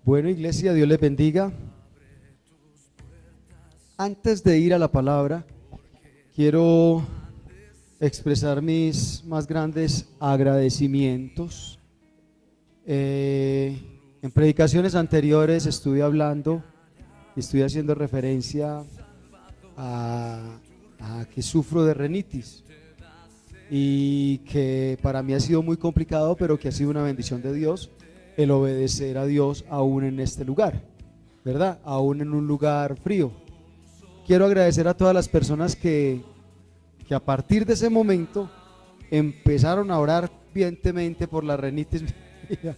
Bueno, iglesia, Dios les bendiga. Antes de ir a la palabra, quiero expresar mis más grandes agradecimientos. En predicaciones anteriores estuve hablando y estuve haciendo referencia a que sufro de rinitis y que para mí ha sido muy complicado, pero que ha sido una bendición de Dios el obedecer a Dios aún en este lugar, ¿verdad? Aún en un lugar frío. Quiero agradecer a todas las personas que a partir de ese momento empezaron a orar fervientemente por la rinitis mía,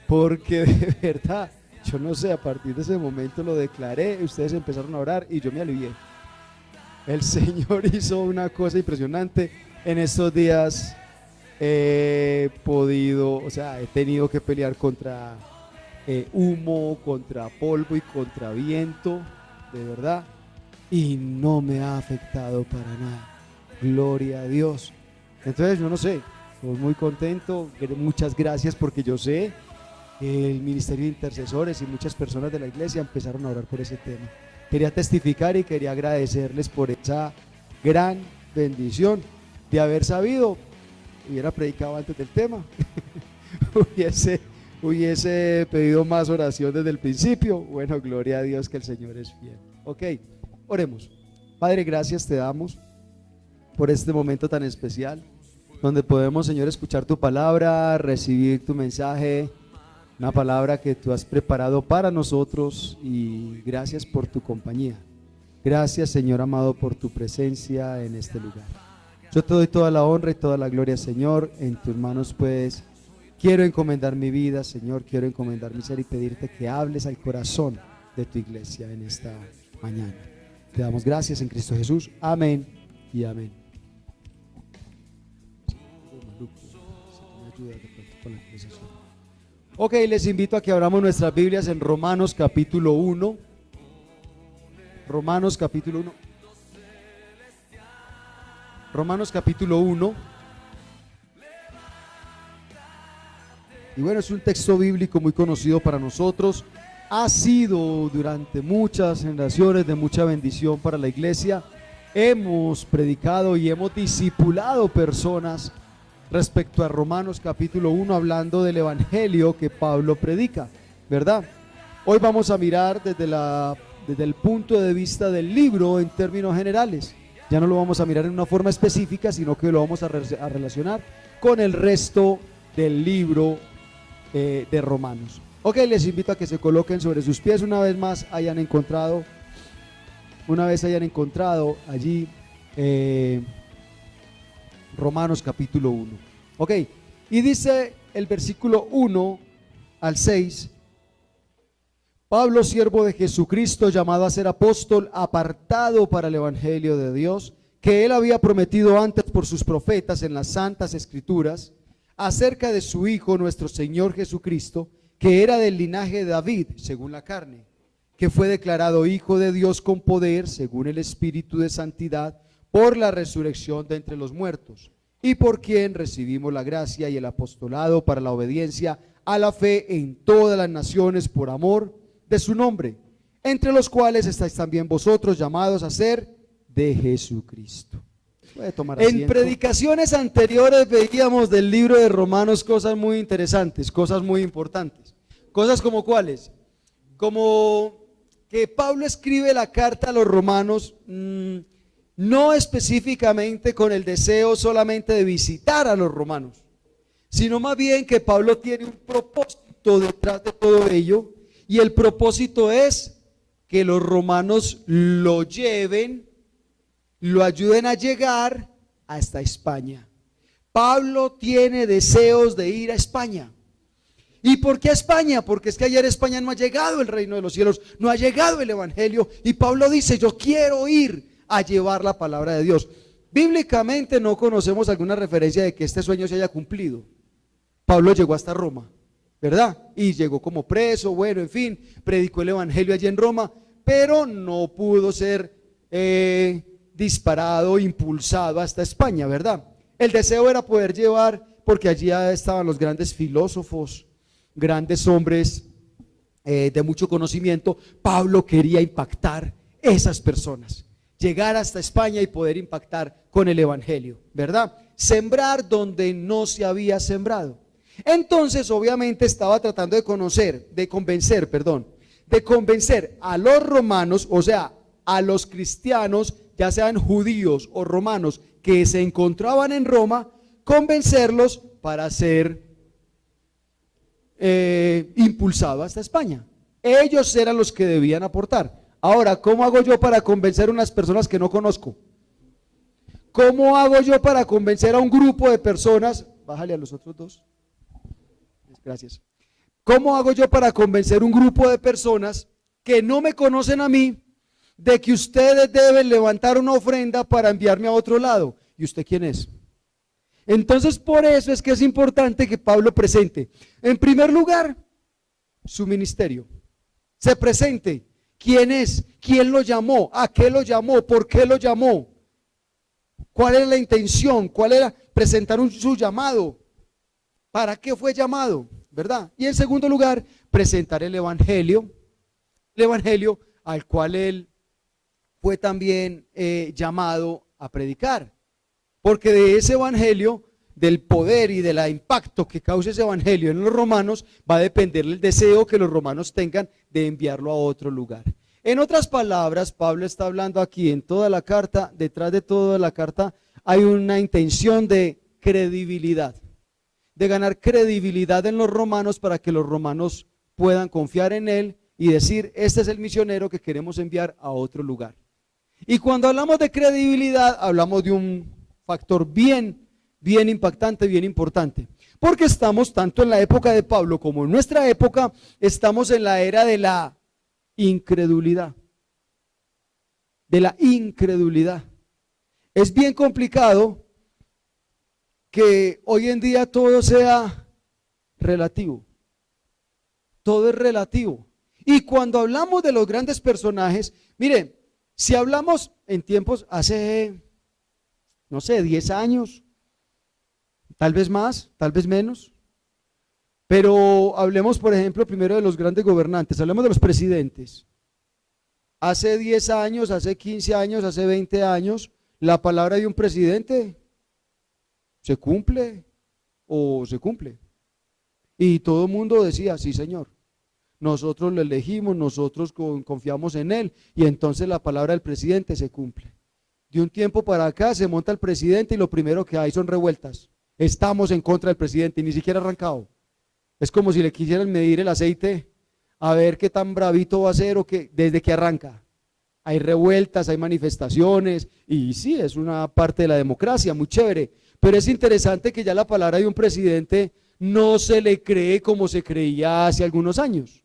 porque de verdad, yo no sé, a partir de ese momento lo declaré, ustedes empezaron a orar y yo me alivié. El Señor hizo una cosa impresionante. En estos días he tenido que pelear contra humo, contra polvo y contra viento, de verdad, y no me ha afectado para nada. Gloria a Dios. Entonces, yo no sé, estoy muy contento. Muchas gracias, porque yo sé que el ministerio de intercesores y muchas personas de la iglesia empezaron a orar por ese tema. Quería testificar y quería agradecerles por esa gran bendición de haber sabido. Hubiera predicado antes del tema, hubiese pedido más oración desde el principio. Bueno, gloria a Dios, que el Señor es fiel. Ok, oremos. Padre, gracias te damos por este momento tan especial, donde podemos, Señor, escuchar tu palabra, recibir tu mensaje, una palabra que tú has preparado para nosotros, y gracias por tu compañía. Gracias, Señor amado, por tu presencia en este lugar. Yo te doy toda la honra y toda la gloria, Señor. En tus manos, pues, quiero encomendar mi vida, Señor. Quiero encomendar mi ser y pedirte que hables al corazón de tu iglesia en esta mañana. Te damos gracias en Cristo Jesús. Amén y amén. Ok, les invito a que abramos nuestras Biblias en Romanos capítulo 1. Romanos capítulo 1. Romanos capítulo 1. Y bueno, es un texto bíblico muy conocido para nosotros. Ha sido durante muchas generaciones de mucha bendición para la iglesia. Hemos predicado y hemos discipulado personas respecto a Romanos capítulo 1, hablando del evangelio que Pablo predica, ¿verdad? Hoy vamos a mirar desde el punto de vista del libro en términos generales. Ya no lo vamos a mirar en una forma específica, sino que lo vamos a relacionar con el resto del libro de Romanos. Ok, les invito a que se coloquen sobre sus pies una vez hayan encontrado allí Romanos capítulo 1. Ok, y dice el versículo 1 al 6: Pablo, siervo de Jesucristo, llamado a ser apóstol, apartado para el evangelio de Dios, que él había prometido antes por sus profetas en las santas escrituras, acerca de su Hijo nuestro Señor Jesucristo, que era del linaje de David, según la carne, que fue declarado Hijo de Dios con poder, según el Espíritu de santidad, por la resurrección de entre los muertos, y por quien recibimos la gracia y el apostolado para la obediencia a la fe en todas las naciones por amor de su nombre, entre los cuales estáis también vosotros, llamados a ser de Jesucristo. Puede tomar asiento. En predicaciones anteriores veíamos del libro de Romanos cosas muy interesantes, cosas muy importantes. Cosas como ¿cuáles? Como que Pablo escribe la carta a los romanos, no específicamente con el deseo solamente de visitar a los romanos, sino más bien que Pablo tiene un propósito detrás de todo ello. Y el propósito es que los romanos lo lleven, lo ayuden a llegar hasta España. Pablo tiene deseos de ir a España. ¿Y por qué a España? Porque es que ayer en España no ha llegado el reino de los cielos, no ha llegado el evangelio. Y Pablo dice: yo quiero ir a llevar la palabra de Dios. Bíblicamente no conocemos alguna referencia de que este sueño se haya cumplido. Pablo llegó hasta Roma, ¿verdad? Y llegó como preso, bueno, en fin, predicó el evangelio allí en Roma, pero no pudo ser disparado, impulsado hasta España, ¿verdad? El deseo era poder llevar, porque allí estaban los grandes filósofos, grandes hombres de mucho conocimiento, Pablo quería impactar esas personas, llegar hasta España y poder impactar con el evangelio, ¿verdad? Sembrar donde no se había sembrado. Entonces, obviamente, estaba tratando de convencer a los romanos, o sea, a los cristianos, ya sean judíos o romanos, que se encontraban en Roma, convencerlos para ser impulsado hasta España. Ellos eran los que debían aportar. Ahora, ¿cómo hago yo para convencer a unas personas que no conozco? ¿Cómo hago yo para convencer a un grupo de personas? Bájale a los otros dos. Gracias. ¿Cómo hago yo para convencer un grupo de personas que no me conocen a mí de que ustedes deben levantar una ofrenda para enviarme a otro lado? ¿Y usted quién es? Entonces, por eso es que es importante que Pablo presente, en primer lugar, su ministerio. Se presente. ¿Quién es? ¿Quién lo llamó? ¿A qué lo llamó? ¿Por qué lo llamó? ¿Cuál era la intención? ¿Cuál era presentar su llamado? ¿Para qué fue llamado? ¿Verdad? Y en segundo lugar, presentar el evangelio al cual él fue también llamado a predicar. Porque de ese evangelio, del poder y del impacto que cause ese evangelio en los romanos, va a depender el deseo que los romanos tengan de enviarlo a otro lugar. En otras palabras, Pablo está hablando aquí en toda la carta, detrás de toda la carta hay una intención de credibilidad, de ganar credibilidad en los romanos para que los romanos puedan confiar en él y decir, este es el misionero que queremos enviar a otro lugar. Y cuando hablamos de credibilidad, hablamos de un factor bien impactante, bien importante, porque estamos tanto en la época de Pablo como en nuestra época, estamos en la era de la incredulidad. Es bien complicado que hoy en día todo sea relativo. Todo es relativo. Y cuando hablamos de los grandes personajes, miren, si hablamos en tiempos hace, no sé, 10 años, tal vez más, tal vez menos, pero hablemos, por ejemplo, primero de los grandes gobernantes, hablemos de los presidentes. Hace 10 años, hace 15 años, hace 20 años, la palabra de un presidente se cumple o se cumple. Y todo el mundo decía, sí señor, nosotros lo elegimos, nosotros confiamos en él, y entonces la palabra del presidente se cumple. De un tiempo para acá se monta el presidente y lo primero que hay son revueltas. Estamos en contra del presidente y ni siquiera ha arrancado. Es como si le quisieran medir el aceite a ver qué tan bravito va a ser o qué, desde que arranca. Hay revueltas, hay manifestaciones y sí, es una parte de la democracia, muy chévere. Pero es interesante que ya la palabra de un presidente no se le cree como se creía hace algunos años.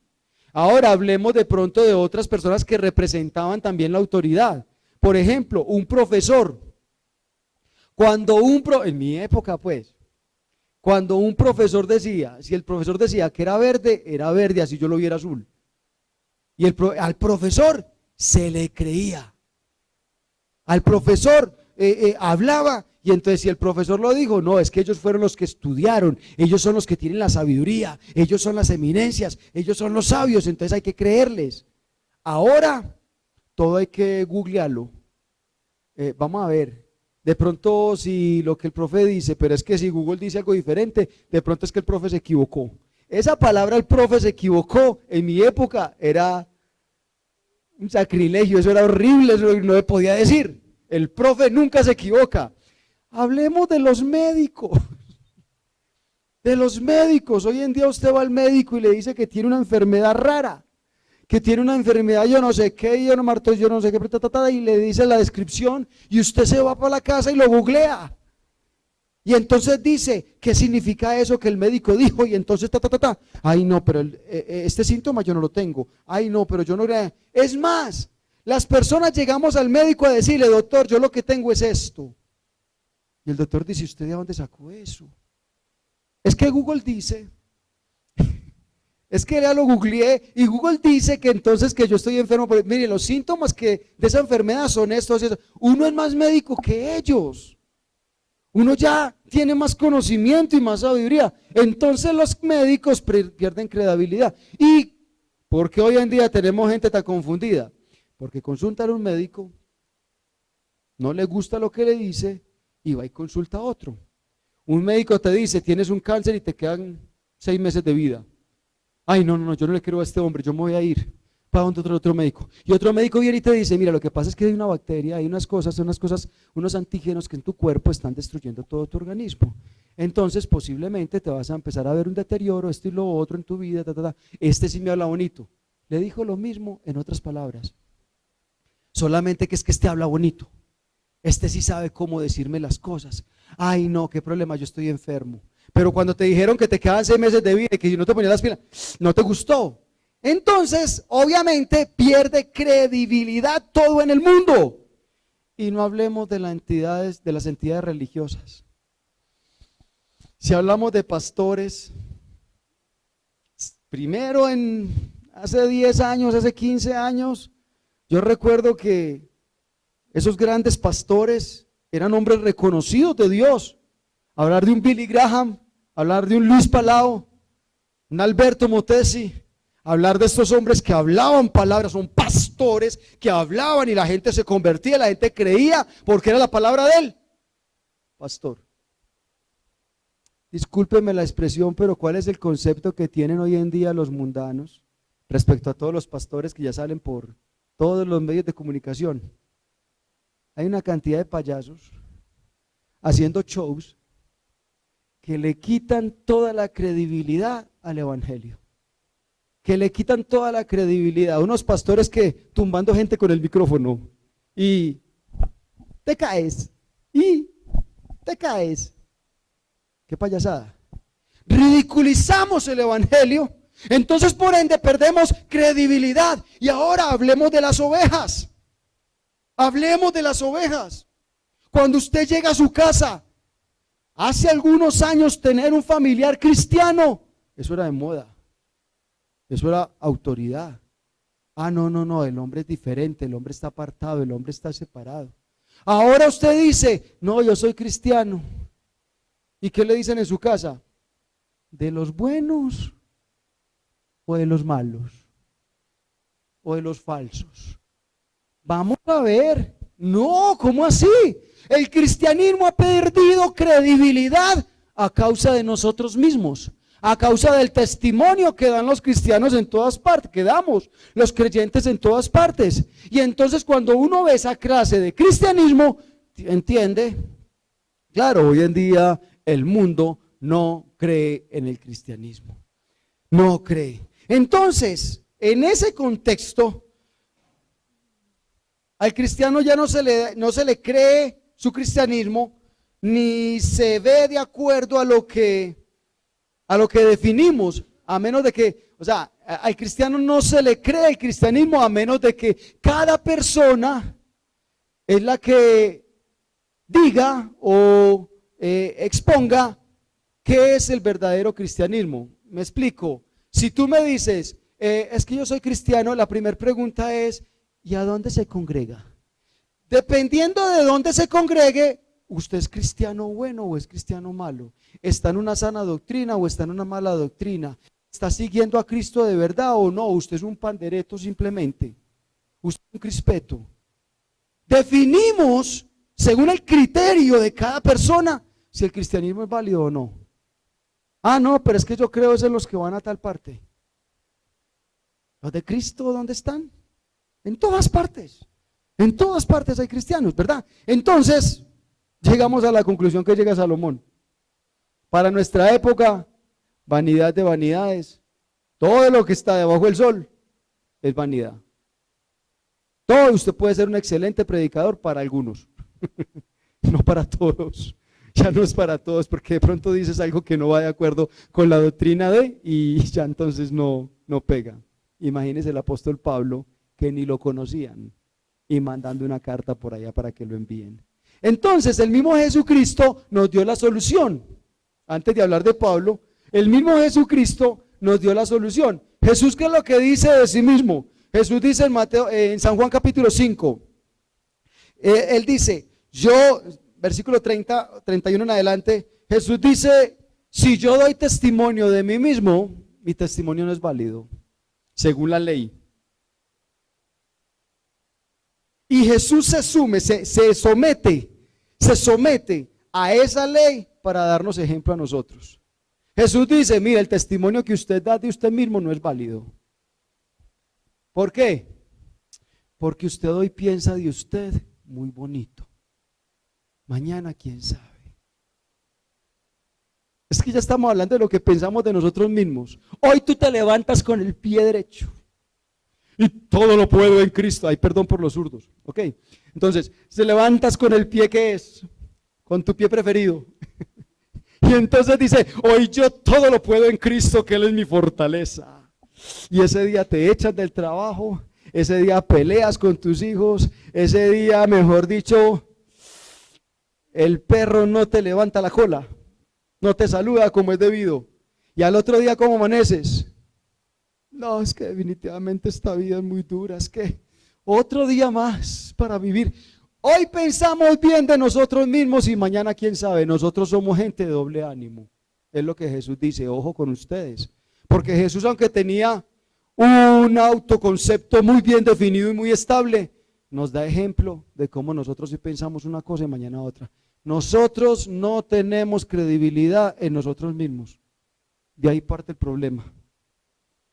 Ahora hablemos de pronto de otras personas que representaban también la autoridad. Por ejemplo, un profesor. En mi época pues, cuando un profesor decía, si el profesor decía que era verde, así yo lo viera azul. Y al profesor se le creía. Al profesor hablaba, y entonces si el profesor lo dijo, no, es que ellos fueron los que estudiaron, ellos son los que tienen la sabiduría, ellos son las eminencias, ellos son los sabios, entonces hay que creerles. Ahora, todo hay que googlearlo. Vamos a ver. De pronto si lo que el profe dice, pero es que si Google dice algo diferente, de pronto es que el profe se equivocó. Esa palabra el profe se equivocó, en mi época era un sacrilegio, eso era horrible, eso no se podía decir. El profe nunca se equivoca. Hablemos de los médicos. De los médicos. Hoy en día usted va al médico y le dice que tiene una enfermedad rara, que tiene una enfermedad yo no sé qué, yo no sé qué, y le dice la descripción y usted se va para la casa y lo googlea. Y entonces dice, ¿qué significa eso que el médico dijo? Y entonces ay no, pero este síntoma yo no lo tengo. Ay no, pero yo no. Es más, las personas llegamos al médico a decirle, doctor, yo lo que tengo es esto. Y el doctor dice, ¿usted de dónde sacó eso? Es que Google dice. Es que ya lo googleé y Google dice que entonces que yo estoy enfermo. Pero mire, los síntomas de esa enfermedad son estos. Uno es más médico que ellos. Uno ya tiene más conocimiento y más sabiduría. Entonces los médicos pierden credibilidad. Y ¿Por qué hoy en día tenemos gente tan confundida? Porque consulta a un médico, no le gusta lo que le dice y va y consulta a otro. Un médico te dice, tienes un cáncer y te quedan 6 meses de vida. Ay, no, no, no, yo no le quiero a este hombre, yo me voy a ir. ¿Para dónde otro médico? Y otro médico viene y te dice, mira, lo que pasa es que hay una bacteria, hay unas cosas, unos antígenos que en tu cuerpo están destruyendo todo tu organismo. Entonces, posiblemente te vas a empezar a ver un deterioro, esto y lo otro en tu vida, ta, ta, ta. Este sí me habla bonito. Le dijo lo mismo en otras palabras. Solamente que es que este habla bonito. Este sí sabe cómo decirme las cosas. Ay, no, qué problema, yo estoy enfermo. Pero cuando te dijeron que te quedaban 6 meses de vida y que si no te ponías las pilas, no te gustó. Entonces, obviamente, pierde credibilidad todo en el mundo. Y no hablemos de las entidades religiosas. Si hablamos de pastores, primero hace 10 años, hace 15 años, yo recuerdo que esos grandes pastores eran hombres reconocidos de Dios. Hablar de un Billy Graham, hablar de un Luis Palau, un Alberto Motesi, hablar de estos hombres que hablaban palabras, son pastores que hablaban y la gente se convertía, la gente creía porque era la palabra de él. Pastor. Discúlpeme la expresión, pero ¿cuál es el concepto que tienen hoy en día los mundanos respecto a todos los pastores que ya salen por todos los medios de comunicación? Hay una cantidad de payasos haciendo shows que le quitan toda la credibilidad al evangelio, que le quitan toda la credibilidad. Unos pastores que tumbando gente con el micrófono y te caes, y te caes. Qué payasada. Ridiculizamos el evangelio, entonces por ende perdemos credibilidad. Y ahora hablemos de las ovejas. Hablemos de las ovejas. Cuando usted llega a su casa, hace algunos años tener un familiar cristiano, eso era de moda, eso era autoridad. Ah, no, no, no, el hombre es diferente, el hombre está apartado, el hombre está separado. Ahora usted dice, no, yo soy cristiano. ¿Y qué le dicen en su casa? ¿De los buenos o de los malos? ¿O de los falsos? Vamos a ver. No, ¿cómo así? El cristianismo ha perdido credibilidad a causa de nosotros mismos, a causa del testimonio que dan los cristianos en todas partes, que damos los creyentes en todas partes. Y entonces cuando uno ve esa clase de cristianismo, entiende, claro, hoy en día el mundo no cree en el cristianismo, no cree. Entonces, en ese contexto, al cristiano ya no se le cree su cristianismo, ni se ve de acuerdo a lo que definimos, a menos de que, o sea, al cristiano no se le cree el cristianismo a menos de que cada persona es la que diga o exponga qué es el verdadero cristianismo. Me explico. Si tú me dices, es que yo soy cristiano, la primera pregunta es, ¿y a dónde se congrega? Dependiendo de dónde se congregue, ¿usted es cristiano bueno o es cristiano malo? ¿Está en una sana doctrina o está en una mala doctrina? ¿Está siguiendo a Cristo de verdad o no? ¿Usted es un pandereto simplemente? ¿Usted es un crispeto? Definimos, según el criterio de cada persona, si el cristianismo es válido o no. Ah, no, pero es que yo creo es en los que van a tal parte. ¿Los de Cristo dónde están? En todas partes. En todas partes hay cristianos, ¿verdad? Entonces, llegamos a la conclusión que llega Salomón. Para nuestra época, vanidad de vanidades, todo lo que está debajo del sol es vanidad. Todo, usted puede ser un excelente predicador para algunos, no para todos. Ya no es para todos, porque de pronto dices algo que no va de acuerdo con la doctrina y ya entonces no pega. Imagínese el apóstol Pablo, que ni lo conocían, y mandando una carta por allá para que lo envíen. Entonces el mismo Jesucristo nos dio la solución. Antes de hablar de Pablo, el mismo Jesucristo nos dio la solución. Jesús, ¿qué es lo que dice de sí mismo? Jesús dice en San Juan capítulo 5, él dice, versículo 30, 31 en adelante, Jesús dice, si yo doy testimonio de mí mismo, mi testimonio no es válido. según la ley. Y Jesús se somete a esa ley para darnos ejemplo a nosotros. Jesús dice, mira, el testimonio que usted da de usted mismo no es válido. ¿Por qué? Porque usted hoy piensa de usted muy bonito. Mañana, quién sabe. Es que ya estamos hablando de lo que pensamos de nosotros mismos. Hoy tú te levantas con el pie derecho. Y todo lo puedo en Cristo. Ay, perdón por los zurdos. Ok. Entonces, te levantas con el pie que es, con tu pie preferido. Y entonces dice, hoy yo todo lo puedo en Cristo, que Él es mi fortaleza. Y ese día te echas del trabajo, ese día peleas con tus hijos, ese día, mejor dicho, el perro no te levanta la cola, no te saluda como es debido. Y al otro día, ¿cómo amaneces? No, es que definitivamente esta vida es muy dura, es que otro día más para vivir. Hoy pensamos bien de nosotros mismos y mañana quién sabe. Nosotros somos gente de doble ánimo. Es lo que Jesús dice, ojo con ustedes. Porque Jesús, aunque tenía un autoconcepto muy bien definido y muy estable, nos da ejemplo de cómo nosotros sí pensamos una cosa y mañana otra. Nosotros no tenemos credibilidad en nosotros mismos. De ahí parte el problema.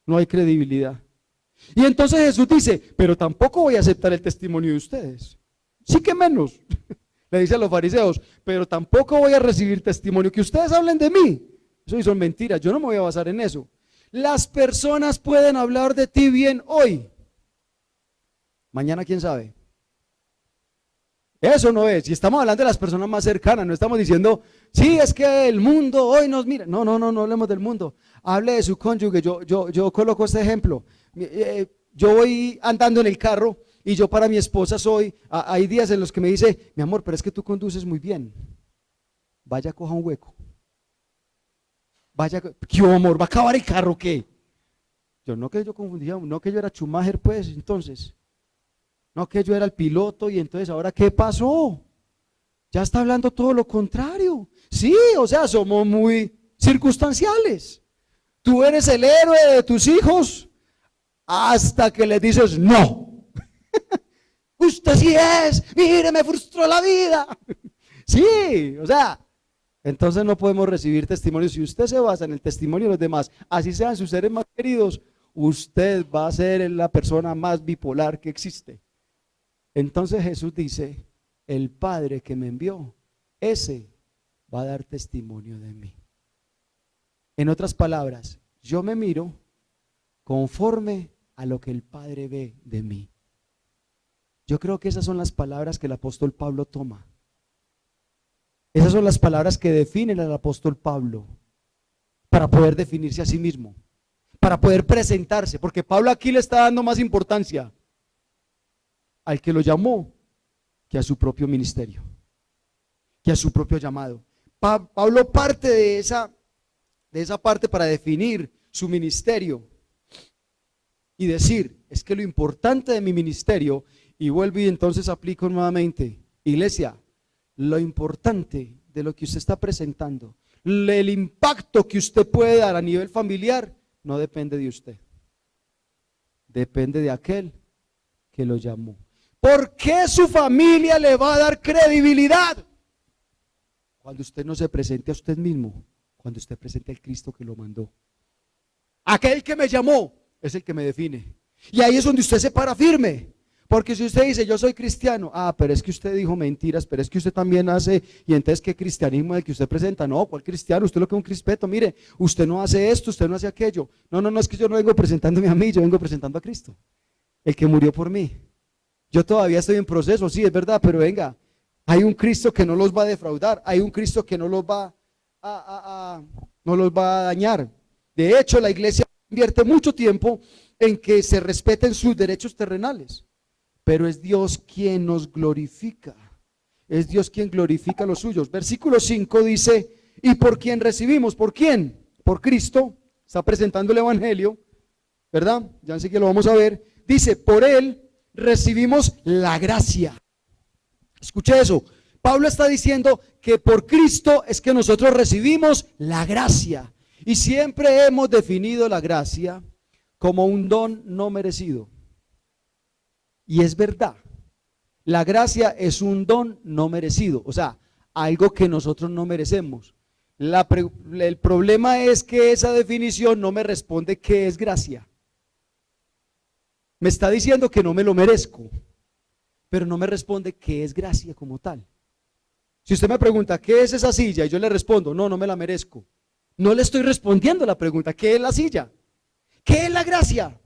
No hay credibilidad. Y entonces Jesús dice, pero tampoco voy a aceptar el testimonio de ustedes. Sí que menos, le dice a los fariseos, pero tampoco voy a recibir testimonio, que ustedes hablen de mí. Eso son mentiras, yo no me voy a basar en eso. Las personas pueden hablar de ti bien hoy. Mañana quién sabe. Eso no es, y estamos hablando de las personas más cercanas, no estamos diciendo, sí, es que el mundo hoy nos mira. No hablemos del mundo. Hable de su cónyuge, yo coloco este ejemplo. Yo voy andando en el carro y yo para mi esposa hay días en los que me dice, mi amor, pero es que tú conduces muy bien. Vaya, coja un hueco. Vaya, ¿qué amor? ¿Va a acabar el carro qué? No que yo confundía, no que yo era Schumacher pues, entonces. No que yo era el piloto y entonces ahora ¿qué pasó? Ya está hablando todo lo contrario. Sí, o sea, somos muy circunstanciales. Tú eres el héroe de tus hijos hasta que les dices no. Usted sí es, mire, me frustró la vida. Sí, o sea, entonces no podemos recibir testimonio. Si usted se basa en el testimonio de los demás, así sean sus seres más queridos, usted va a ser la persona más bipolar que existe. Entonces Jesús dice, el Padre que me envió, ese va a dar testimonio de mí. En otras palabras, yo me miro conforme a lo que el Padre ve de mí. Yo creo que esas son las palabras que el apóstol Pablo toma. Esas son las palabras que definen al apóstol Pablo para poder definirse a sí mismo, para poder presentarse, porque Pablo aquí le está dando más importancia al que lo llamó que a su propio ministerio, que a su propio llamado. Pablo parte de esa parte para definir su ministerio y decir, es que lo importante de mi ministerio, y vuelvo y entonces aplico nuevamente, iglesia, lo importante de lo que usted está presentando, el impacto que usted puede dar a nivel familiar, no depende de usted, depende de aquel que lo llamó. ¿Por qué su familia le va a dar credibilidad? Cuando usted no se presente a usted mismo, cuando usted presente al Cristo que lo mandó. Aquel que me llamó es el que me define. Y ahí es donde usted se para firme. Porque si usted dice, yo soy cristiano, pero es que usted dijo mentiras, pero es que usted también hace, y entonces, ¿qué cristianismo es el que usted presenta? No, ¿cuál cristiano? Usted lo que es un crispeto, mire, usted no hace esto, usted no hace aquello. No, es que yo no vengo presentándome a mí, yo vengo presentando a Cristo, el que murió por mí. Yo todavía estoy en proceso, sí, es verdad, pero venga, hay un Cristo que no los va a defraudar, hay un Cristo que no los va no los va a dañar. De hecho, la iglesia invierte mucho tiempo en que se respeten sus derechos terrenales, pero es Dios quien nos glorifica, es Dios quien glorifica los suyos. Versículo 5 dice, ¿y por quién recibimos? ¿Por quién? Por Cristo, está presentando el evangelio, ¿verdad? Ya sé que lo vamos a ver. Dice, por Él recibimos la gracia. Escuche eso. Pablo está diciendo que por Cristo es que nosotros recibimos la gracia. Y siempre hemos definido la gracia como un don no merecido. Y es verdad, la gracia es un don no merecido, o sea, algo que nosotros no merecemos. El problema es que esa definición no me responde qué es gracia. Me está diciendo que no me lo merezco, pero no me responde qué es gracia como tal. Si usted me pregunta, ¿qué es esa silla? Y yo le respondo, no, no me la merezco. No le estoy respondiendo la pregunta, ¿qué es la silla? ¿Qué es la gracia?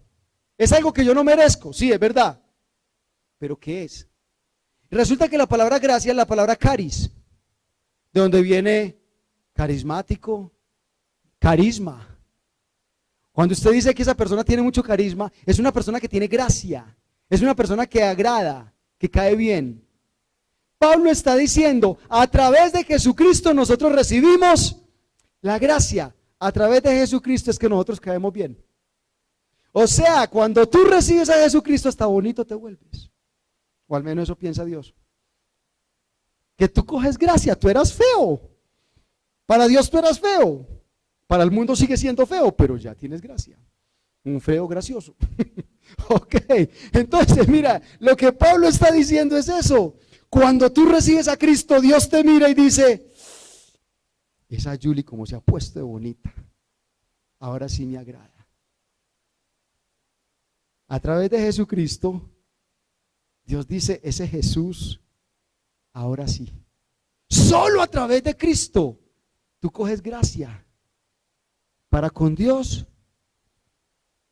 Es algo que yo no merezco, sí, es verdad. ¿Pero qué es? Resulta que la palabra gracia es la palabra caris, de donde viene carismático, carisma. Cuando usted dice que esa persona tiene mucho carisma, es una persona que tiene gracia, es una persona que agrada, que cae bien. Pablo está diciendo, a través de Jesucristo nosotros recibimos la gracia. A través de Jesucristo es que nosotros caemos bien. O sea, cuando tú recibes a Jesucristo, hasta bonito te vuelves. O al menos eso piensa Dios. Que tú coges gracia, tú eras feo. Para Dios tú eras feo. Para el mundo sigue siendo feo, pero ya tienes gracia. Un feo gracioso. Ok, entonces mira, lo que Pablo está diciendo es eso. Cuando tú recibes a Cristo, Dios te mira y dice, esa Julie como se ha puesto de bonita, ahora sí me agrada. A través de Jesucristo, Dios dice, ese Jesús, ahora sí. Solo a través de Cristo, tú coges gracia para con Dios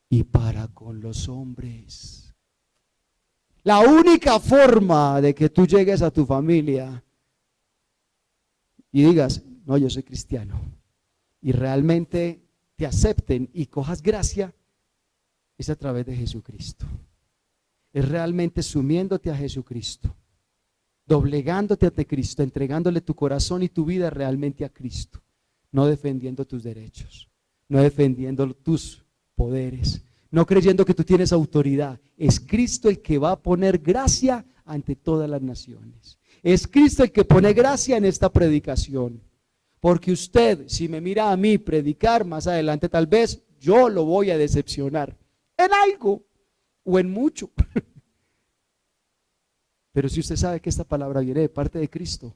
y para con los hombres. La única forma de que tú llegues a tu familia y digas, no, yo soy cristiano, y realmente te acepten y cojas gracia, es a través de Jesucristo. Es realmente sumiéndote a Jesucristo, doblegándote ante Cristo, entregándole tu corazón y tu vida realmente a Cristo, no defendiendo tus derechos, no defendiendo tus poderes, no creyendo que tú tienes autoridad. Es Cristo el que va a poner gracia ante todas las naciones. Es Cristo el que pone gracia en esta predicación. Porque usted, si me mira a mí predicar más adelante, tal vez yo lo voy a decepcionar en algo o en mucho. Pero si usted sabe que esta palabra viene de parte de Cristo,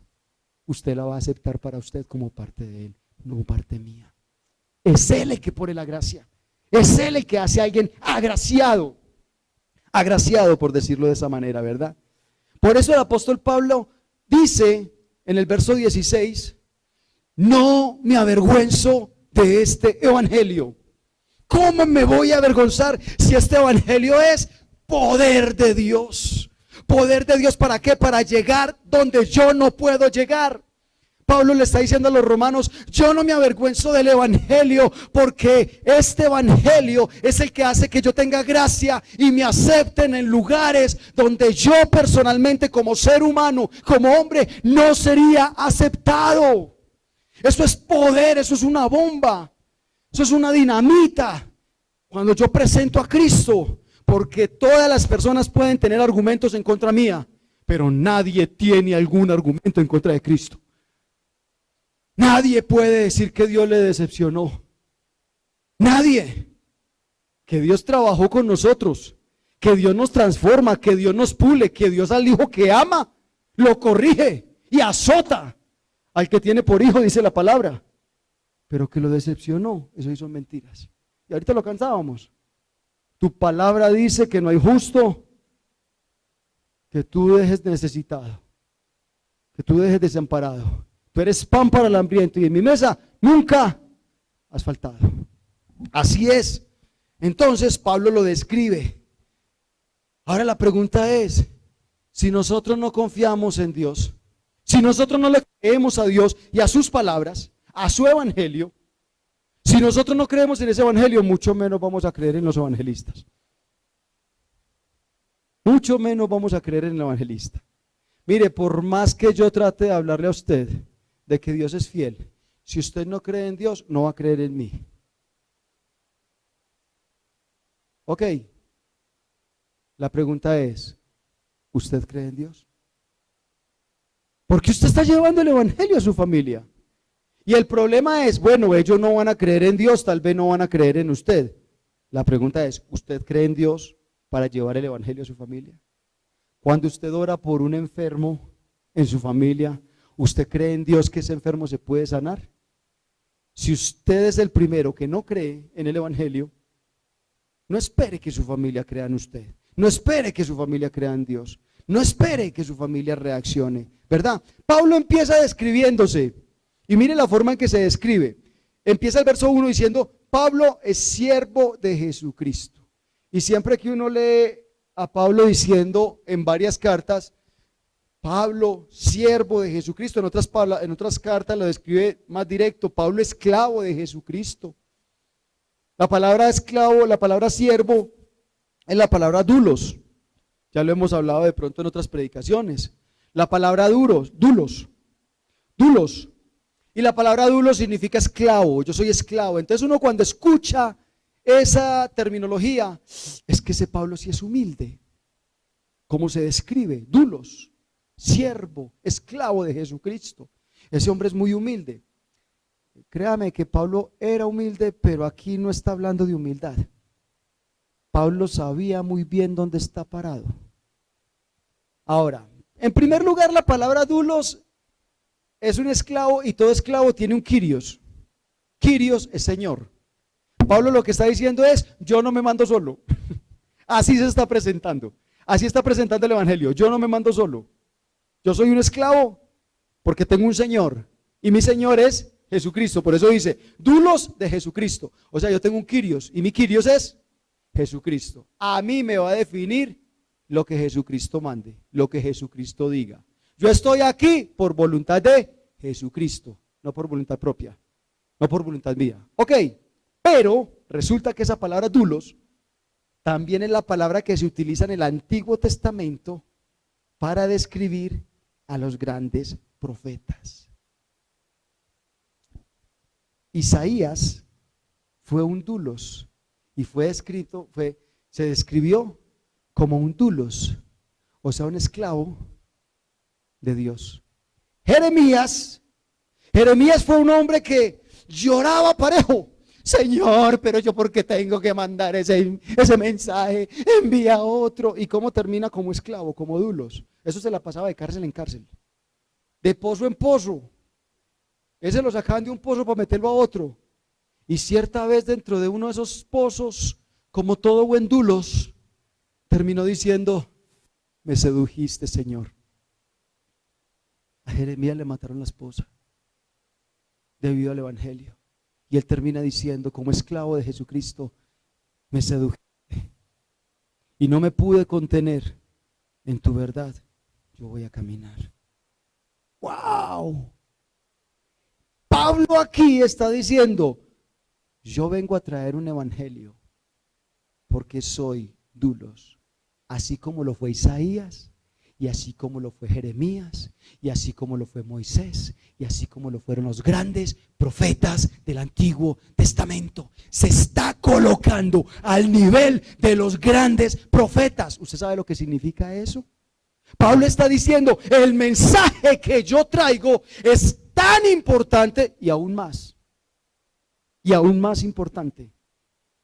usted la va a aceptar para usted como parte de Él, no parte mía. Es Él el que pone la gracia. Es Él el que hace a alguien agraciado. Agraciado, por decirlo de esa manera, ¿verdad? Por eso el apóstol Pablo dice en el verso 16, no me avergüenzo de este evangelio. ¿Cómo me voy a avergonzar si este evangelio es poder de Dios? ¿Poder de Dios para qué? Para llegar donde yo no puedo llegar. Pablo le está diciendo a los romanos, yo no me avergüenzo del evangelio, porque este evangelio es el que hace que yo tenga gracia y me acepten en lugares donde yo personalmente como ser humano, como hombre, no sería aceptado. Eso es poder, eso es una bomba, eso es una dinamita. Cuando yo presento a Cristo, porque todas las personas pueden tener argumentos en contra mía, pero nadie tiene algún argumento en contra de Cristo. Nadie puede decir que Dios le decepcionó. Nadie. Que Dios trabajó con nosotros, que Dios nos transforma, que Dios nos pule, que Dios al hijo que ama lo corrige y azota al que tiene por hijo, dice la palabra. Pero que lo decepcionó, eso son mentiras. Y ahorita lo cansábamos. Tu palabra dice que no hay justo que tú dejes necesitado, que tú dejes desamparado. Tú eres pan para el hambriento y en mi mesa nunca has faltado. Así es. Entonces Pablo lo describe. Ahora la pregunta es, si nosotros no confiamos en Dios, si nosotros no le creemos a Dios y a sus palabras, a su evangelio, si nosotros no creemos en ese evangelio, mucho menos vamos a creer en los evangelistas. Mucho menos vamos a creer en el evangelista. Mire, por más que yo trate de hablarle a usted de que Dios es fiel, si usted no cree en Dios, no va a creer en mí. Ok. La pregunta es, ¿usted cree en Dios? Porque usted está llevando el evangelio a su familia. Y el problema es, bueno, ellos no van a creer en Dios, tal vez no van a creer en usted. La pregunta es, ¿usted cree en Dios para llevar el evangelio a su familia? Cuando usted ora por un enfermo en su familia, ¿usted cree en Dios que ese enfermo se puede sanar? Si usted es el primero que no cree en el evangelio, no espere que su familia crea en usted. No espere que su familia crea en Dios. No espere que su familia reaccione, ¿verdad? Pablo empieza describiéndose y mire la forma en que se describe. Empieza el verso 1 diciendo, Pablo es siervo de Jesucristo. Y siempre que uno lee a Pablo diciendo en varias cartas, Pablo, siervo de Jesucristo, en otras cartas lo describe más directo, Pablo, esclavo de Jesucristo. La palabra esclavo, la palabra siervo, es la palabra dulos. Ya lo hemos hablado de pronto en otras predicaciones. La palabra dulos. Y la palabra dulos significa esclavo, yo soy esclavo. Entonces uno cuando escucha esa terminología, es que ese Pablo sí es humilde. ¿Cómo se describe? Dulos, siervo, esclavo de Jesucristo. Ese hombre es muy humilde. Créame que Pablo era humilde, pero aquí no está hablando de humildad. Pablo sabía muy bien dónde está parado. Ahora, en primer lugar, la palabra dulos es un esclavo y todo esclavo tiene un kyrios. Kyrios es Señor. Pablo lo que está diciendo es, yo no me mando solo. Así se está presentando. Así está presentando el evangelio. Yo no me mando solo. Yo soy un esclavo porque tengo un Señor. Y mi Señor es Jesucristo. Por eso dice, dulos de Jesucristo. O sea, yo tengo un kyrios y mi kyrios es Jesucristo. A mí me va a definir lo que Jesucristo mande, lo que Jesucristo diga. Yo estoy aquí por voluntad de Jesucristo, no por voluntad propia, no por voluntad mía. Ok, pero resulta que esa palabra dulos también es la palabra que se utiliza en el Antiguo Testamento para describir a los grandes profetas. Isaías fue un dulos y se describió como un dulos, o sea, un esclavo de Dios. Jeremías fue un hombre que lloraba parejo. Señor, pero yo ¿por qué tengo que mandar ese mensaje? Envía otro. ¿Y cómo termina? Como esclavo, como dulos. Eso se la pasaba de cárcel en cárcel, de pozo en pozo. Ese lo sacaban de un pozo para meterlo a otro. Y cierta vez dentro de uno de esos pozos, como todo buen dulos, terminó diciendo, me sedujiste, Señor. A Jeremías le mataron la esposa debido al evangelio. Y él termina diciendo, como esclavo de Jesucristo, me sedujiste y no me pude contener en tu verdad. Yo voy a caminar. ¡Wow! Pablo aquí está diciendo, yo vengo a traer un evangelio porque soy dulos, así como lo fue Isaías, y así como lo fue Jeremías, y así como lo fue Moisés, y así como lo fueron los grandes profetas del Antiguo Testamento. Se está colocando al nivel de los grandes profetas. ¿Usted sabe lo que significa eso? Pablo está diciendo, el mensaje que yo traigo es tan importante y aún más importante,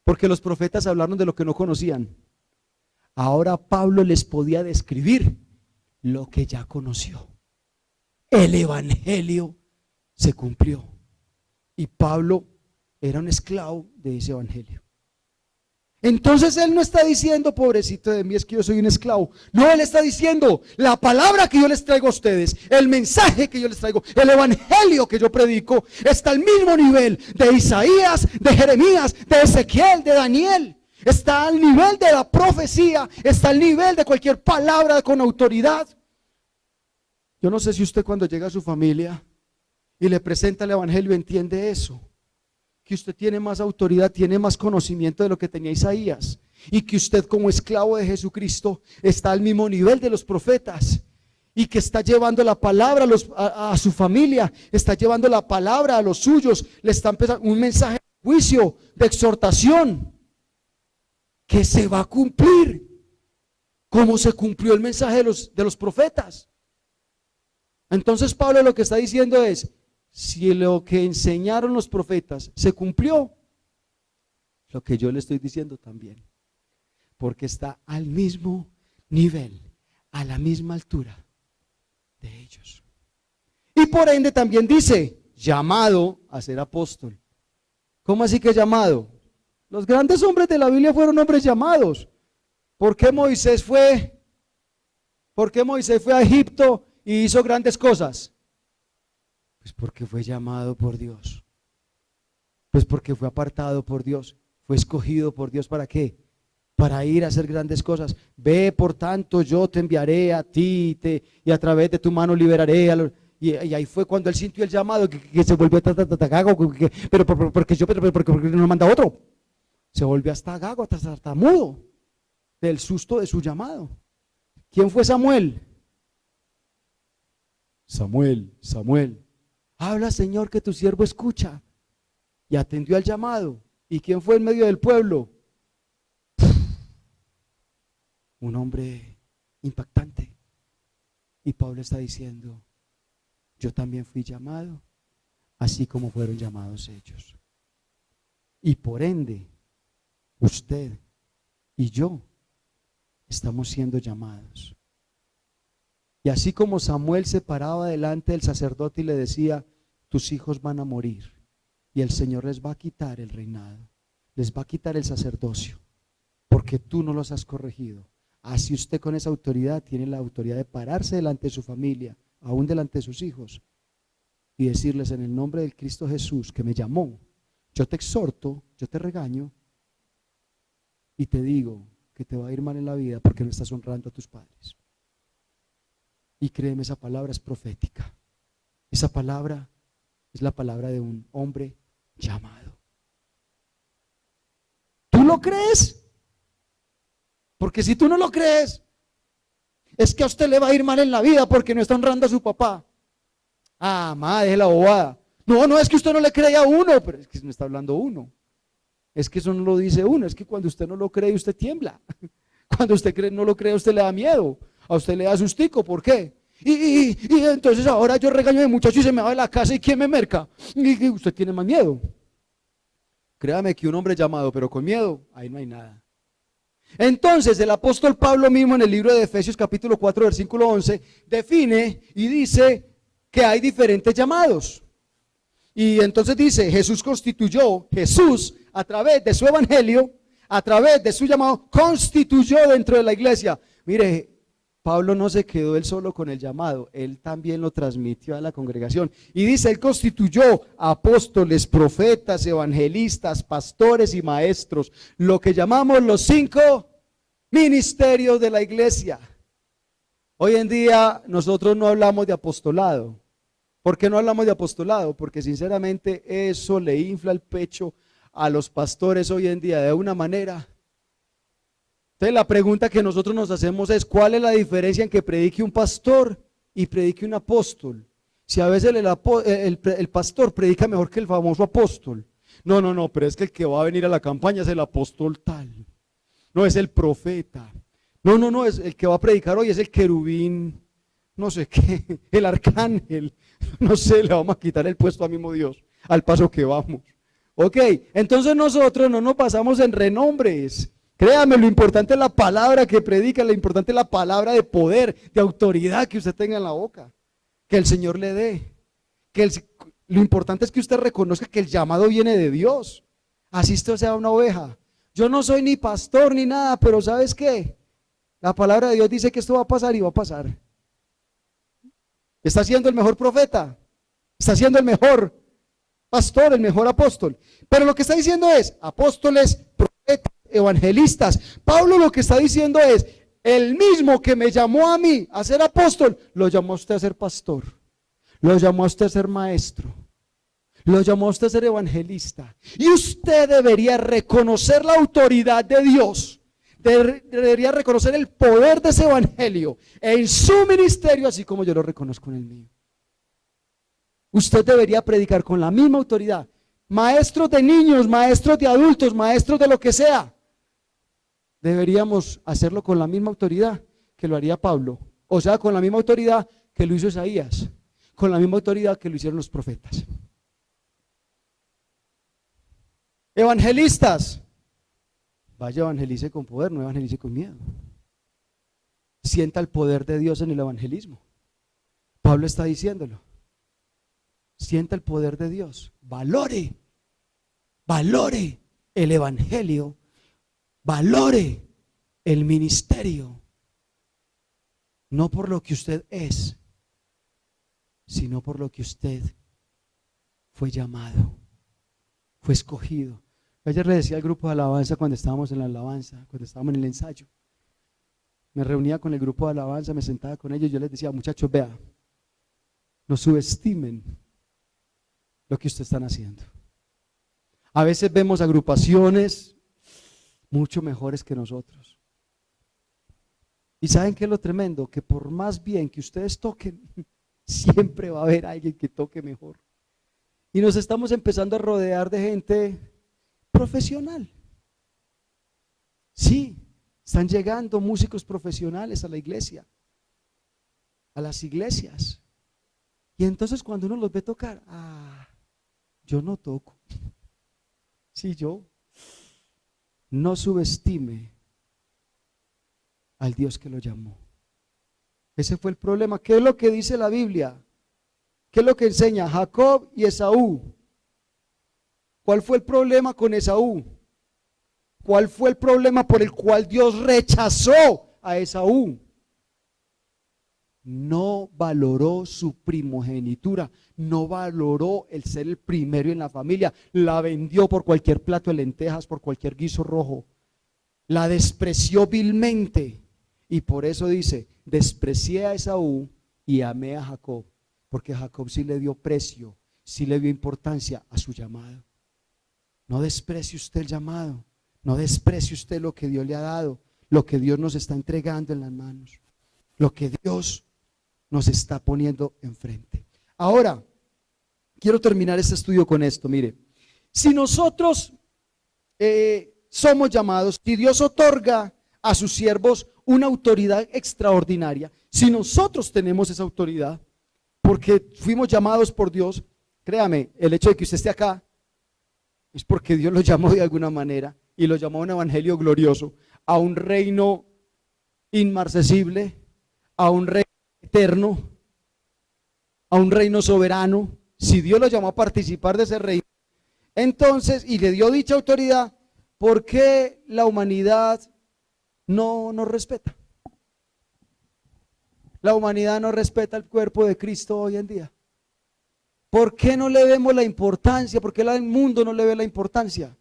porque los profetas hablaron de lo que no conocían. Ahora Pablo les podía describir lo que ya conoció. El evangelio se cumplió y Pablo era un esclavo de ese evangelio. Entonces él no está diciendo, pobrecito de mí, es que yo soy un esclavo. No, él está diciendo, la palabra que yo les traigo a ustedes, el mensaje que yo les traigo, el evangelio que yo predico, está al mismo nivel de Isaías, de Jeremías, de Ezequiel, de Daniel. Está al nivel de la profecía, está al nivel de cualquier palabra con autoridad. Yo no sé si usted cuando llega a su familia y le presenta el evangelio entiende eso, que usted tiene más autoridad, tiene más conocimiento de lo que tenía Isaías, y que usted como esclavo de Jesucristo está al mismo nivel de los profetas, y que está llevando la palabra a su familia, está llevando la palabra a los suyos, le está empezando un mensaje de juicio, de exhortación, que se va a cumplir, como se cumplió el mensaje de los profetas. Entonces Pablo lo que está diciendo es, si lo que enseñaron los profetas se cumplió, lo que yo le estoy diciendo también, porque está al mismo nivel, a la misma altura de ellos. Y por ende también dice, llamado a ser apóstol. ¿Cómo así que llamado? Los grandes hombres de la Biblia fueron hombres llamados. ¿Por qué Moisés fue a Egipto y hizo grandes cosas? Pues porque fue llamado por Dios. Pues porque fue apartado por Dios. Fue escogido por Dios. ¿Para qué? Para ir a hacer grandes cosas. Ve, por tanto, yo te enviaré a ti y a través de tu mano liberaré a los... Y ahí fue cuando él sintió el llamado, que se volvió gago, pero porque no manda otro. Se volvió hasta gago, hasta tartamudo, del susto de su llamado. ¿Quién fue Samuel? Samuel. Habla, Señor, que tu siervo escucha. Y atendió al llamado. ¿Y quién fue en medio del pueblo? Un hombre impactante. Y Pablo está diciendo, yo también fui llamado, así como fueron llamados ellos. Y por ende, usted y yo estamos siendo llamados. Y así como Samuel se paraba delante del sacerdote y le decía, tus hijos van a morir, y el Señor les va a quitar el reinado, les va a quitar el sacerdocio, porque tú no los has corregido. Así usted con esa autoridad tiene la autoridad de pararse delante de su familia, aún delante de sus hijos, y decirles en el nombre del Cristo Jesús que me llamó, yo te exhorto, yo te regaño, y te digo que te va a ir mal en la vida porque no estás honrando a tus padres. Y créeme, esa palabra es profética. Esa palabra es la palabra de un hombre llamado. ¿Tú lo crees? Porque si tú no lo crees, es que a usted le va a ir mal en la vida porque no está honrando a su papá. Ah, madre, deje la bobada. No, es que usted no le cree a uno, pero es que no está hablando uno. Es que eso no lo dice uno, es que cuando usted no lo cree, usted tiembla. Cuando usted no lo cree, a usted le da miedo, a usted le da sustico. ¿Por qué? Y entonces ahora yo regaño a mi muchacho y se me va de la casa y ¿quién me merca? Y usted tiene más miedo. Créame que un hombre llamado, pero con miedo, ahí no hay nada. Entonces el apóstol Pablo mismo en el libro de Efesios capítulo 4 versículo 11 define y dice que hay diferentes llamados. Y entonces dice, Jesús a través de su evangelio, a través de su llamado, constituyó dentro de la iglesia. Mire, Pablo no se quedó él solo con el llamado, él también lo transmitió a la congregación. Y dice, él constituyó apóstoles, profetas, evangelistas, pastores y maestros, lo que llamamos los 5 ministerios de la iglesia. Hoy en día nosotros no hablamos de apostolado. ¿Por qué no hablamos de apostolado? Porque sinceramente eso le infla el pecho a los pastores hoy en día de una manera. Entonces la pregunta que nosotros nos hacemos es, ¿cuál es la diferencia en que predique un pastor y predique un apóstol? Si a veces el pastor predica mejor que el famoso apóstol. No, pero es que el que va a venir a la campaña es el apóstol tal. No, es el profeta. No, es el que va a predicar hoy es el querubín, no sé qué, el arcángel. No sé, le vamos a quitar el puesto a mismo Dios, al paso que vamos. Ok, entonces nosotros no nos pasamos en renombres. Créame, lo importante es la palabra que predica, lo importante es la palabra de poder, de autoridad que usted tenga en la boca, que el Señor le dé. Lo importante es que usted reconozca que el llamado viene de Dios. Así usted sea una oveja. Yo no soy ni pastor ni nada, pero ¿sabes qué? La palabra de Dios dice que esto va a pasar y va a pasar. Está siendo el mejor profeta, está siendo el mejor pastor, el mejor apóstol. Pero lo que está diciendo es, apóstoles, profetas, evangelistas. Pablo lo que está diciendo es, el mismo que me llamó a mí a ser apóstol, lo llamó a usted a ser pastor, lo llamó a usted a ser maestro, lo llamó a usted a ser evangelista. Y usted debería reconocer la autoridad de Dios. Debería reconocer el poder de ese evangelio en su ministerio, así como yo lo reconozco en el mío. Usted debería predicar con la misma autoridad. Maestros de niños, maestros de adultos, maestros de lo que sea. Deberíamos hacerlo con la misma autoridad que lo haría Pablo. O sea, con la misma autoridad que lo hizo Isaías. Con la misma autoridad que lo hicieron los profetas. Evangelistas. Vaya, evangelice con poder, no evangelice con miedo. Sienta el poder de Dios en el evangelismo. Pablo está diciéndolo. Sienta el poder de Dios. Valore el evangelio. Valore el ministerio. No por lo que usted es, sino por lo que usted fue llamado, fue escogido. Ayer le decía al grupo de alabanza cuando estábamos en la alabanza, cuando estábamos en el ensayo. Me reunía con el grupo de alabanza, me sentaba con ellos, yo les decía, muchachos, vea, no subestimen lo que ustedes están haciendo. A veces vemos agrupaciones mucho mejores que nosotros. ¿Y saben qué es lo tremendo? Que por más bien que ustedes toquen, siempre va a haber alguien que toque mejor. Y nos estamos empezando a rodear de gente profesional. Sí, están llegando músicos profesionales a la iglesia, a las iglesias. Y entonces cuando uno los ve tocar, yo no toco. Sí, yo. No subestime al Dios que lo llamó. Ese fue el problema. ¿Qué es lo que dice la Biblia? ¿Qué es lo que enseña Jacob y Esaú? ¿Cuál fue el problema con Esaú? ¿Cuál fue el problema por el cual Dios rechazó a Esaú? No valoró su primogenitura, no valoró el ser el primero en la familia, la vendió por cualquier plato de lentejas, por cualquier guiso rojo, la despreció vilmente y por eso dice, desprecié a Esaú y amé a Jacob, porque Jacob sí le dio precio, sí le dio importancia a su llamado. No desprecie usted el llamado, no desprecie usted lo que Dios le ha dado, lo que Dios nos está entregando en las manos, lo que Dios nos está poniendo enfrente. Ahora, quiero terminar este estudio con esto, mire, si nosotros somos llamados, si Dios otorga a sus siervos una autoridad extraordinaria, si nosotros tenemos esa autoridad, porque fuimos llamados por Dios, créame, el hecho de que usted esté acá, es porque Dios lo llamó de alguna manera, y lo llamó a un evangelio glorioso, a un reino inmarcesible, a un reino eterno, a un reino soberano. Si Dios lo llamó a participar de ese reino, entonces, y le dio dicha autoridad, ¿por qué la humanidad no nos respeta? La humanidad no respeta el cuerpo de Cristo hoy en día. ¿Por qué no le vemos la importancia? ¿Por qué el mundo no le ve la importancia?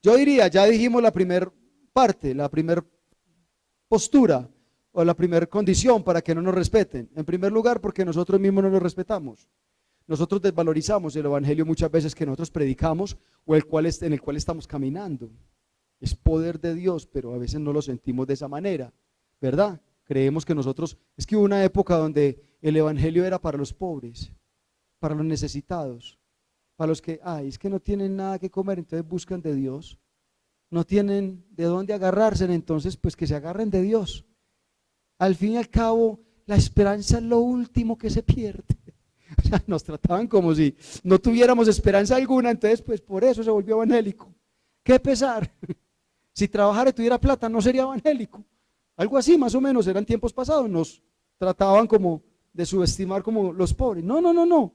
Yo diría, ya dijimos la primera parte, la primera postura o la primera condición para que no nos respeten. En primer lugar, porque nosotros mismos no nos respetamos. Nosotros desvalorizamos el evangelio muchas veces que nosotros predicamos o en el cual estamos caminando. Es poder de Dios, pero a veces no lo sentimos de esa manera, ¿verdad? Creemos que nosotros, es que hubo una época donde el evangelio era para los pobres, para los necesitados, para los que, es que no tienen nada que comer, entonces buscan de Dios, no tienen de dónde agarrarse, entonces pues que se agarren de Dios. Al fin y al cabo, la esperanza es lo último que se pierde. O sea, nos trataban como si no tuviéramos esperanza alguna, entonces pues por eso se volvió evangélico. Qué pesar. Si trabajara y tuviera plata, no sería evangélico. Algo así, más o menos, eran tiempos pasados, nos trataban como de subestimar como los pobres. No.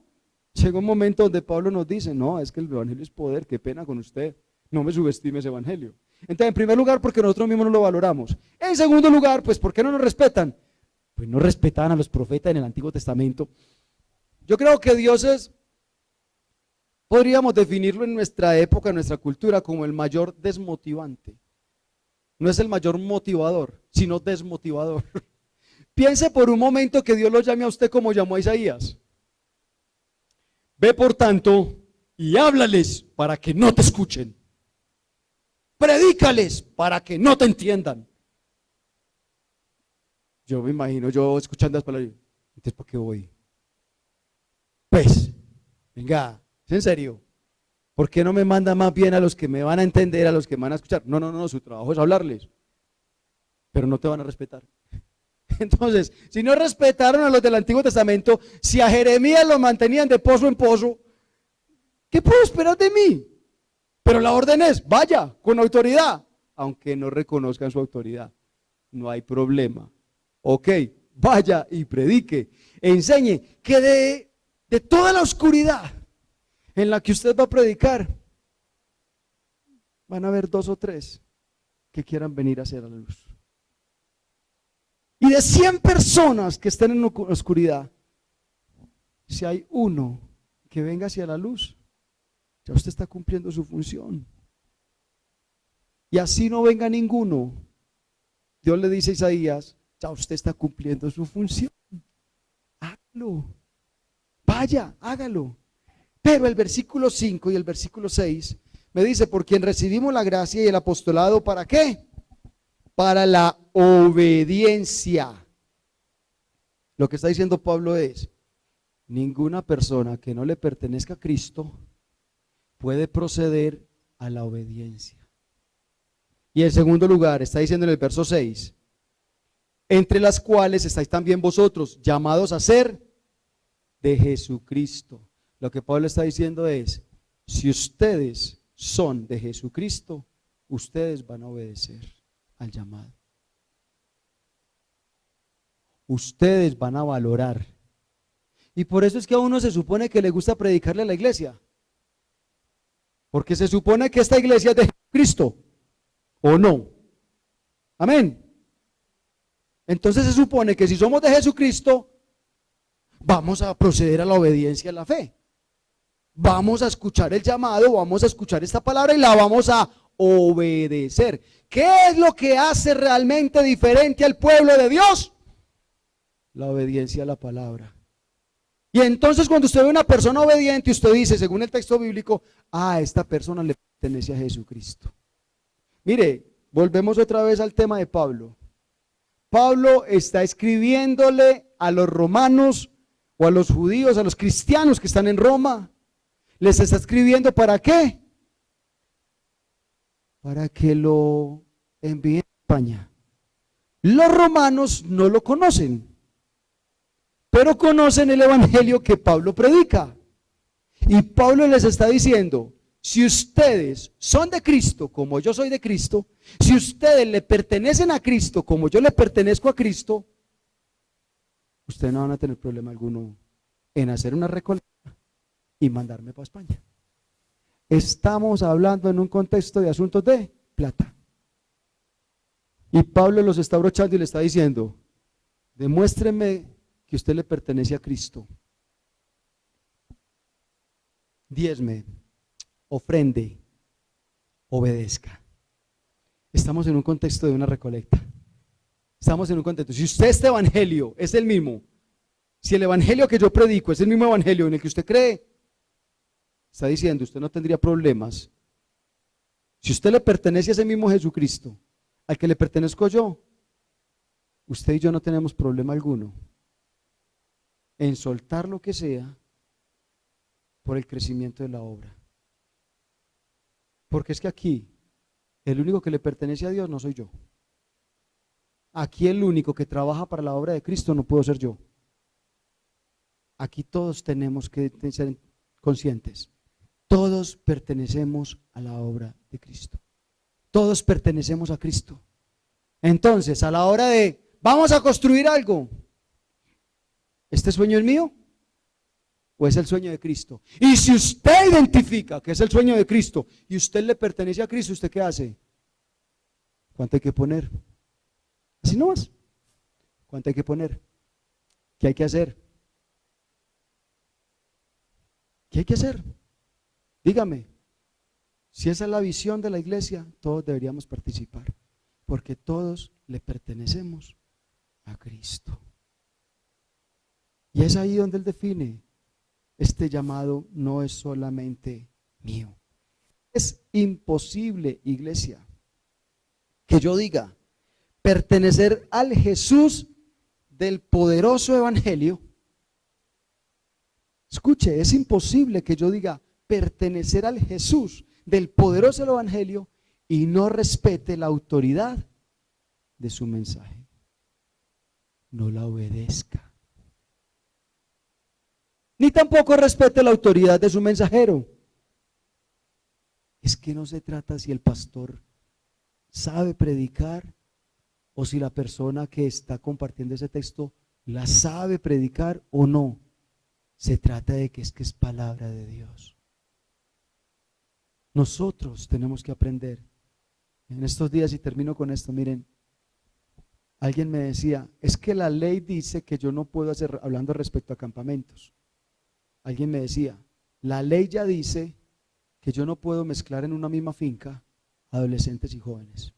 Llegó un momento donde Pablo nos dice, no, es que el evangelio es poder, qué pena con usted, no me subestime ese evangelio. Entonces, en primer lugar, porque nosotros mismos no lo valoramos. En segundo lugar, pues, ¿por qué no nos respetan? Pues no respetaban a los profetas en el Antiguo Testamento. Yo creo que Dios podríamos definirlo en nuestra época, en nuestra cultura, como el mayor desmotivante. No es el mayor motivador, sino desmotivador. Piense por un momento que Dios lo llame a usted como llamó a Isaías. Ve por tanto y háblales para que no te escuchen. Predícales para que no te entiendan. Yo me imagino yo escuchando las palabras, entonces ¿por qué voy? Pues, venga, ¿es en serio? ¿Por qué no me manda más bien a los que me van a entender, a los que me van a escuchar? No, su trabajo es hablarles, pero no te van a respetar. Entonces, si no respetaron a los del Antiguo Testamento, si a Jeremías lo mantenían de pozo en pozo, ¿qué puedo esperar de mí? Pero la orden es, vaya, con autoridad, aunque no reconozcan su autoridad. No hay problema. Ok, vaya y predique, enseñe que de toda la oscuridad en la que usted va a predicar, van a haber 2 o 3 que quieran venir hacia la luz. Y de 100 personas que estén en oscuridad, si hay uno que venga hacia la luz, ya usted está cumpliendo su función. Y así no venga ninguno, Dios le dice a Isaías, ya usted está cumpliendo su función. Hágalo. Vaya, hágalo. Pero el versículo 5 y el versículo 6 me dice, por quien recibimos la gracia y el apostolado, ¿para qué? Para la obediencia. Lo que está diciendo Pablo es, ninguna persona que no le pertenezca a Cristo puede proceder a la obediencia. Y en segundo lugar, está diciendo en el verso 6, entre las cuales estáis también vosotros, llamados a ser de Jesucristo. Lo que Pablo está diciendo es, si ustedes son de Jesucristo, ustedes van a obedecer al llamado. Ustedes van a valorar. Y por eso es que a uno se supone que le gusta predicarle a la iglesia. Porque se supone que esta iglesia es de Jesucristo. ¿O no? Amén. Entonces se supone que si somos de Jesucristo, vamos a proceder a la obediencia a la fe. Vamos a escuchar el llamado, vamos a escuchar esta palabra y la vamos a obedecer. ¿Qué es lo que hace realmente diferente al pueblo de Dios? La obediencia a la palabra. Y entonces cuando usted ve una persona obediente, usted dice, según el texto bíblico, esta persona le pertenece a Jesucristo. Mire, volvemos otra vez al tema de Pablo. Pablo está escribiéndole a los romanos o a los judíos, a los cristianos que están en Roma. Les está escribiendo ¿para qué? Para que lo envíen a España. Los romanos no lo conocen, pero conocen el evangelio que Pablo predica. Y Pablo les está diciendo, si ustedes son de Cristo como yo soy de Cristo, si ustedes le pertenecen a Cristo como yo le pertenezco a Cristo, ustedes no van a tener problema alguno en hacer una recolecta y mandarme para España. Estamos hablando en un contexto de asuntos de plata. Y Pablo los está brochando y le está diciendo, demuéstreme que usted le pertenece a Cristo. Diezme, ofrende, obedezca. Estamos en un contexto de una recolecta. Estamos en un contexto. Si usted este evangelio es el mismo, si el evangelio que yo predico es el mismo evangelio en el que usted cree, está diciendo, usted no tendría problemas. Si usted le pertenece a ese mismo Jesucristo, al que le pertenezco yo, usted y yo no tenemos problema alguno en soltar lo que sea por el crecimiento de la obra. Porque es que aquí, el único que le pertenece a Dios no soy yo. Aquí el único que trabaja para la obra de Cristo no puedo ser yo. Aquí todos tenemos que ser conscientes. Todos pertenecemos a la obra de Cristo. Todos pertenecemos a Cristo. Entonces, a la hora de, vamos a construir algo, ¿este sueño es mío? ¿O es el sueño de Cristo? Y si usted identifica que es el sueño de Cristo y usted le pertenece a Cristo, ¿usted qué hace? ¿Cuánto hay que poner? Así nomás. ¿Cuánto hay que poner? ¿Qué hay que hacer? ¿Qué hay que hacer? Dígame. Si esa es la visión de la iglesia, todos deberíamos participar, porque todos le pertenecemos a Cristo. Y es ahí donde Él define, este llamado no es solamente mío. Es imposible, iglesia, que yo diga, pertenecer al Jesús del poderoso evangelio. Escuche, es imposible que yo diga, pertenecer al Jesús del poderoso evangelio y no respete la autoridad de su mensaje. No la obedezca. Ni tampoco respete la autoridad de su mensajero. Es que no se trata si el pastor sabe predicar o si la persona que está compartiendo ese texto la sabe predicar o no. Se trata de que es palabra de Dios. Nosotros tenemos que aprender. En estos días, y termino con esto, miren, alguien me decía, es que la ley dice que yo no puedo hacer, hablando respecto a campamentos. Alguien me decía, la ley ya dice que yo no puedo mezclar en una misma finca adolescentes y jóvenes.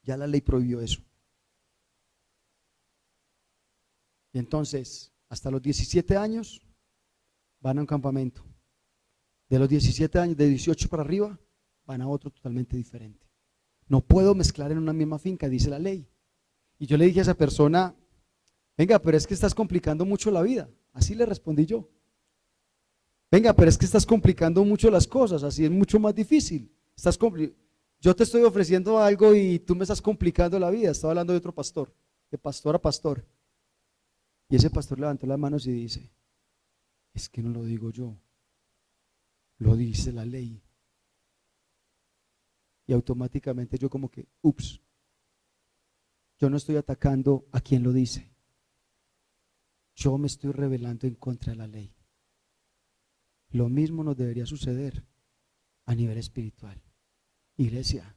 Ya la ley prohibió eso. Y entonces, hasta los 17 años van a un campamento. De los 17 años, de 18 para arriba, van a otro totalmente diferente. No puedo mezclar en una misma finca, dice la ley. Y yo le dije a esa persona, venga, pero es que estás complicando mucho la vida. Así le respondí yo. Venga, pero es que estás complicando mucho las cosas, así es mucho más difícil. Yo te estoy ofreciendo algo y tú me estás complicando la vida. Estaba hablando de otro pastor, de pastor a pastor. Y ese pastor levantó las manos y dice, es que no lo digo yo, lo dice la ley. Y automáticamente yo como que, ups, yo no estoy atacando a quien lo dice. Yo me estoy rebelando en contra de la ley. Lo mismo nos debería suceder a nivel espiritual. Iglesia,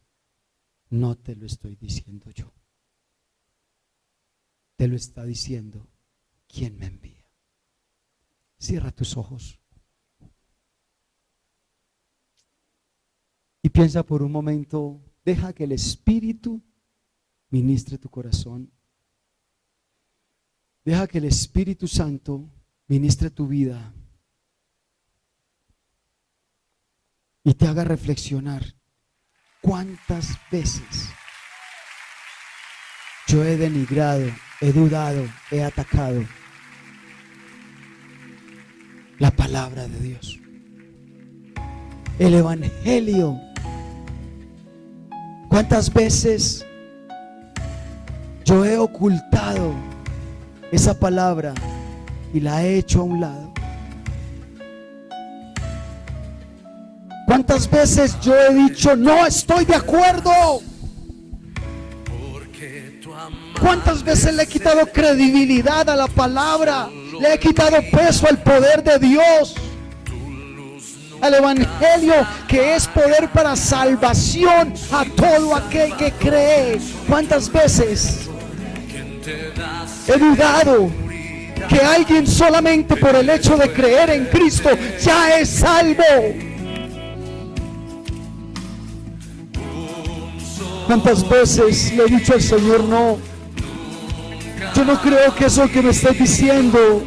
no te lo estoy diciendo yo. Te lo está diciendo quien me envía. Cierra tus ojos. Y piensa por un momento, deja que el Espíritu ministre tu corazón. Deja que el Espíritu Santo ministre tu vida y te haga reflexionar cuántas veces yo he denigrado, he dudado, he atacado la palabra de Dios, el Evangelio. ¿Cuántas veces yo he ocultado esa palabra y la he hecho a un lado? ¿Cuántas veces yo he dicho no estoy de acuerdo? ¿Cuántas veces le he quitado credibilidad a la palabra? Le he quitado peso al poder de Dios, al Evangelio, que es poder para salvación a todo aquel que cree. ¿Cuántas veces he dudado que alguien solamente por el hecho de creer en Cristo ya es salvo? ¿Cuántas veces le he dicho al Señor, no, yo no creo que eso que me estás diciendo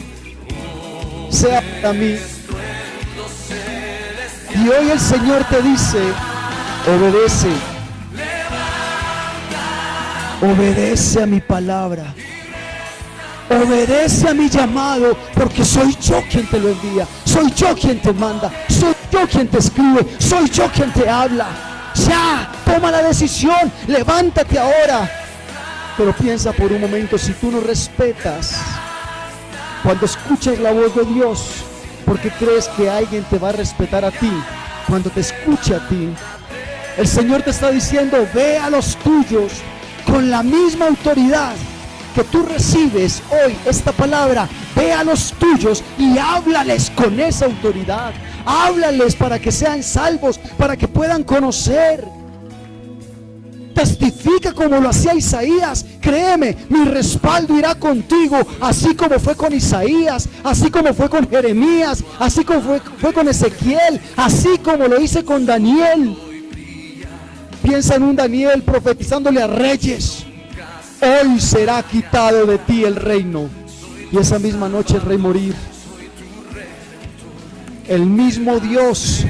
sea para mí? Y hoy el Señor te dice, obedece. Obedece a mi palabra. Obedece a mi llamado, porque soy yo quien te lo envía. Soy yo quien te manda. Soy yo quien te escribe. Soy yo quien te habla. Ya, toma la decisión. Levántate ahora. Pero piensa por un momento, si tú no respetas, cuando escuchas la voz de Dios, ¿por qué crees que alguien te va a respetar a ti cuando te escuche a ti? El Señor te está diciendo, ve a los tuyos con la misma autoridad que tú recibes hoy esta palabra. Ve a los tuyos y háblales con esa autoridad. Háblales para que sean salvos, para que puedan conocer. Testifica como lo hacía Isaías. Créeme, mi respaldo irá contigo, así como fue con Isaías, así como fue con Jeremías, así como fue con Ezequiel, así como lo hice con Daniel. Piensa en un Daniel profetizándole a reyes. Hoy será quitado de ti el reino. Y esa misma noche el rey morir. El mismo Dios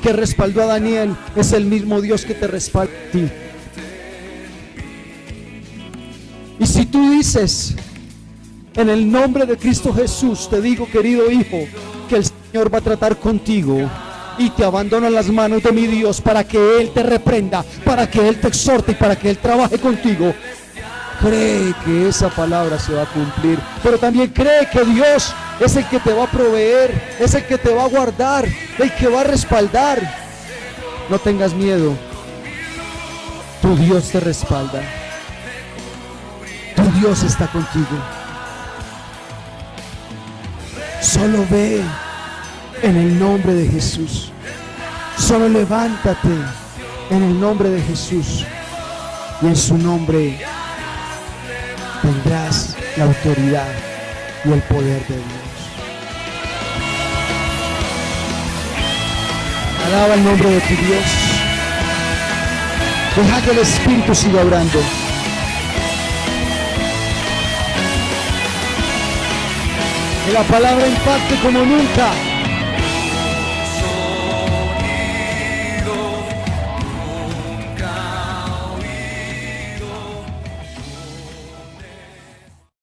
que respaldó a Daniel es el mismo Dios que te respalda a ti. Y si tú dices, en el nombre de Cristo Jesús, te digo, querido hijo, que el Señor va a tratar contigo, y te abandono en las manos de mi Dios para que Él te reprenda, para que Él te exhorte y para que Él trabaje contigo, cree que esa palabra se va a cumplir. Pero también cree que Dios es el que te va a proveer, es el que te va a guardar, el que va a respaldar. No tengas miedo. Tu Dios te respalda. Tu Dios está contigo. Solo ve en el nombre de Jesús. Solo levántate en el nombre de Jesús. Y en su nombre tendrás la autoridad y el poder de Dios. Alaba el nombre de tu Dios. Deja que el Espíritu siga obrando. Que la palabra impacte como nunca.